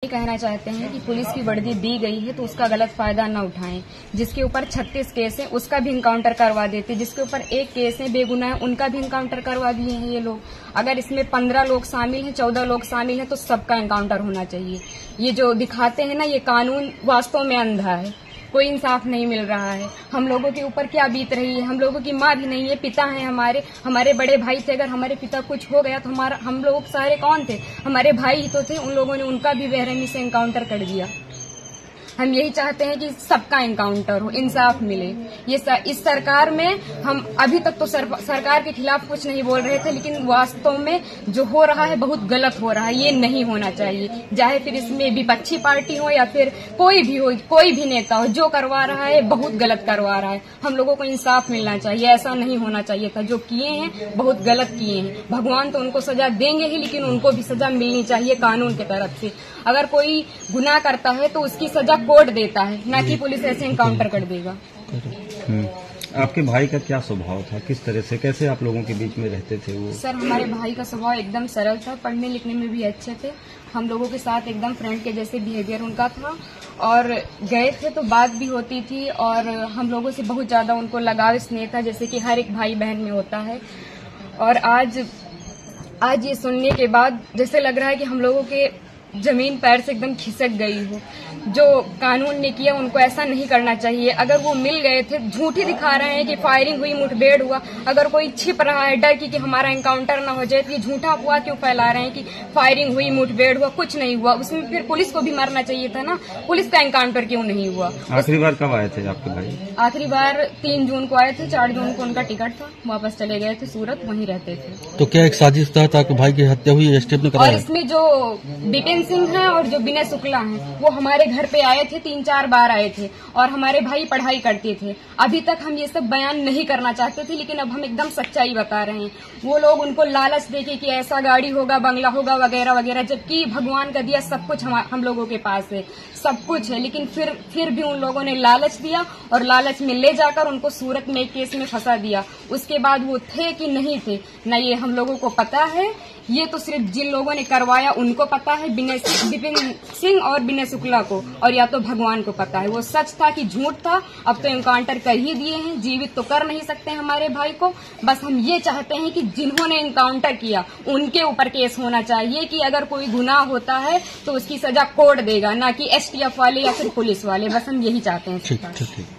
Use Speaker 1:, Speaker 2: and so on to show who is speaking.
Speaker 1: ये कहना चाहते हैं कि पुलिस की वर्दी दी गई है तो उसका गलत फायदा न उठाएं। जिसके ऊपर 36 केस है उसका भी इनकाउंटर करवा देते, जिसके ऊपर एक केस है बेगुनाह है उनका भी इनकाउंटर करवा दिए हैं ये लोग। अगर इसमें 15 लोग शामिल हैं, 14 लोग शामिल हैं तो सबका इनकाउंटर होना चाहिए। ये जो दिखाते हैं ना, ये कानून वास्तव में अंधा है, कोई इंसाफ नहीं मिल रहा है। हम लोगों के ऊपर क्या बीत रही है, हम लोगों की माँ भी नहीं है, पिता हैं हमारे बड़े भाई थे। अगर हमारे पिता कुछ हो गया तो हम लोग सारे कौन थे? हमारे भाई ही तो थे। उन लोगों ने उनका भी बेरहमी से इनकाउंटर कर दिया। हम यही चाहते हैं कि सबका इनकाउंटर हो, इंसाफ मिले। इस सरकार में हम अभी तक तो सरकार के खिलाफ कुछ नहीं बोल रहे थे, लेकिन वास्तव में जो हो रहा है बहुत गलत हो रहा है। ये नहीं होना चाहिए, चाहे फिर इसमें विपक्षी पार्टी हो या फिर कोई भी हो, कोई भी नेता हो, जो करवा रहा है बहुत गलत करवा रहा है। हम लोगों को इंसाफ मिलना चाहिए, ऐसा नहीं होना चाहिए था। जो किए हैं बहुत गलत किए हैं। भगवान तो उनको सजा देंगे ही, लेकिन उनको भी सजा मिलनी चाहिए कानून की तरफ से। अगर कोई गुनाह करता है तो उसकी सजा कोर्ट देता है, ना कि पुलिस ऐसे इनकाउंटर कर देगा।
Speaker 2: आपके भाई का क्या स्वभाव था, किस तरह से, कैसे आप लोगों के बीच में रहते थे वो?
Speaker 1: सर, हमारे भाई का स्वभाव एकदम सरल था, पढ़ने लिखने में भी अच्छे थे। हम लोगों के साथ एकदम फ्रेंड के जैसे बिहेवियर उनका था, और गए थे तो बात भी होती थी, और हम लोगों से बहुत ज्यादा उनको लगाव स्नेह था, जैसे कि हर एक भाई बहन में होता है। और आज ये सुनने के बाद जैसे लग रहा है कि हम लोगों के जमीन पैर से एकदम खिसक गई हो। जो कानून ने किया उनको ऐसा नहीं करना चाहिए। अगर वो मिल गए थे, झूठ ही दिखा रहे हैं कि फायरिंग हुई, मुठभेड़ हुआ। अगर कोई छिप रहा है डर की कि हमारा एनकाउंटर ना हो जाए, तो ये झूठा अफवाह क्यों फैला रहे हैं कि फायरिंग हुई, मुठभेड़ हुआ? कुछ नहीं हुआ। उसमें फिर पुलिस को भी मरना चाहिए था ना, पुलिस का एनकाउंटर क्यों नहीं हुआ?
Speaker 2: आखिरी बार कब आए थे आपके भाई?
Speaker 1: आखिरी बार 3 जून को आए थे, 4 जून को उनका टिकट था, वापस चले गए थे सूरत, वहीं रहते थे।
Speaker 3: तो क्या एक साजिश था ताकि भाई की हत्या हुई, एसटीएफ ने कराया?
Speaker 1: और इसमें जो बिपिन सिंह है और जो विनय शुक्ला हैं, वो हमारे घर पे आए थे, 3-4 बार आए थे, और हमारे भाई पढ़ाई करते थे। अभी तक हम ये सब बयान नहीं करना चाहते थे, लेकिन अब हम एकदम सच्चाई बता रहे हैं। वो लोग उनको लालच देके कि ऐसा गाड़ी होगा, बंगला होगा, वगैरह वगैरह, जबकि भगवान का दिया सब कुछ हम लोगों के पास है, सब कुछ है। लेकिन फिर भी उन लोगों ने लालच दिया, और लालच में ले जाकर उनको सूरत में एक केस में फंसा दिया। उसके बाद वो थे कि नहीं थे न ये हम लोगों को पता है। ये तो सिर्फ जिन लोगों ने करवाया उनको पता है, विपिन सिंह और विनय शुक्ला को, और या तो भगवान को पता है वो सच था कि झूठ था। अब तो एनकाउंटर कर ही दिए हैं, जीवित तो कर नहीं सकते हमारे भाई को। बस हम ये चाहते हैं कि जिन्होंने एनकाउंटर किया उनके ऊपर केस होना चाहिए, कि अगर कोई गुनाह होता है तो उसकी सजा कोर्ट देगा, ना कि एसटीएफ वाले या फिर पुलिस वाले। बस हम यही चाहते हैं।